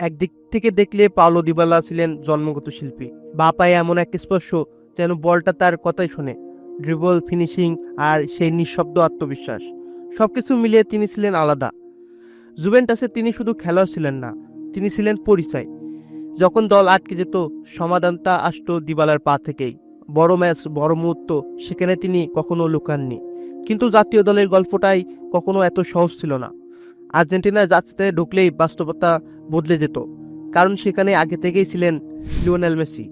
একদিক থেকে দেখলে পাওলো দিবালা ছিলেন জন্মগত শিল্পী। বা পায়ে এমন এক স্পর্শ যেন বলটা তার কথাই শোনে। ড্রিবল, ফিনিশিং আর সেই নিঃশব্দ আত্মবিশ্বাস, সবকিছু মিলিয়ে তিনি ছিলেন আলাদা। জুভেন্টাসে তিনি শুধু খেলোয়াড় ছিলেন না, তিনি ছিলেন পরিচয়। যখন দল আটকে যেত, সমাধানটা আসতো দিবালার পা থেকেই। বড় ম্যাচ, বড় মুহূর্ত, সেখানে তিনি কখনো লুকাননি। কিন্তু জাতীয় দলের গল্পটাই কখনো এত সহজ ছিল না। আর্জেন্টিনার জার্সিতে ঢুকলেই বাস্তবতা বদলে যেত, কারণ সেখানে আগে থেকেই ছিলেন লিওনেল মেসি।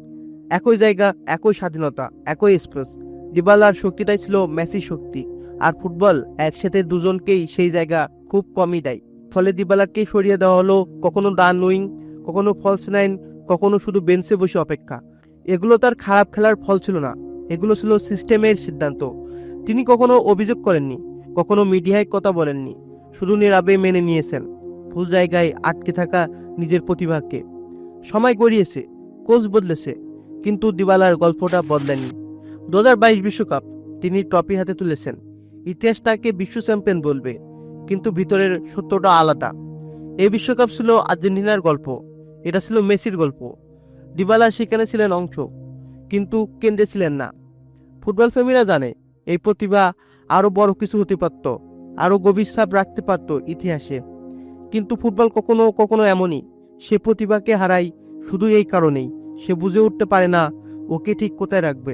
একই জায়গা, একই স্বাধীনতা, একই স্পেস। ডিবালার শক্তিটাই ছিল মেসির শক্তি, আর ফুটবল একসাথে দুজনকেই সেই জায়গা খুব কমই দেয়। ফলে দিবালাকেই সরিয়ে দেওয়া হলো, কখনো ডান উইং, কখনো ফলস নাইন, কখনো শুধু বেঞ্চে বসে অপেক্ষা। এগুলো তার খারাপ খেলার ফল ছিল না, এগুলো ছিল সিস্টেমের সিদ্ধান্ত। তিনি কখনো অভিযোগ করেননি, কখনো মিডিয়ায় কথা বলেননি, শুধু নীরবে মেনে নিয়েছেন ভুল জায়গায় আটকে থাকা নিজের প্রতিভাকে। সময় গড়িয়েছে, কোচ বদলেছে, কিন্তু দিবালার গল্পটা বদলেনি। 2022 বিশ্বকাপ তিনি ট্রফি হাতে তুলেছেন, ইতিহাস তাকে বিশ্ব চ্যাম্পিয়ন বলবে, কিন্তু ভিতরের সত্যটা আলাদা। এই বিশ্বকাপ ছিল আর্জেন্টিনার গল্প, এটা ছিল মেসির গল্প। দিবালা সেখানে ছিলেন অংশ, কিন্তু কেন্দ্রে ছিলেন না। ফুটবল প্রেমীরা জানে এই প্রতিভা আরো বড় কিছু হতে পারত, আরো গভীর ছাপ রাখতে পারত ইতিহাসে। কিন্তু ফুটবল কখনো কখনো এমনই, সে প্রতিভাকে হারায় শুধু এই কারণেই, সে বুঝে উঠতে পারে না ওকে ঠিক কোথায় রাখবে।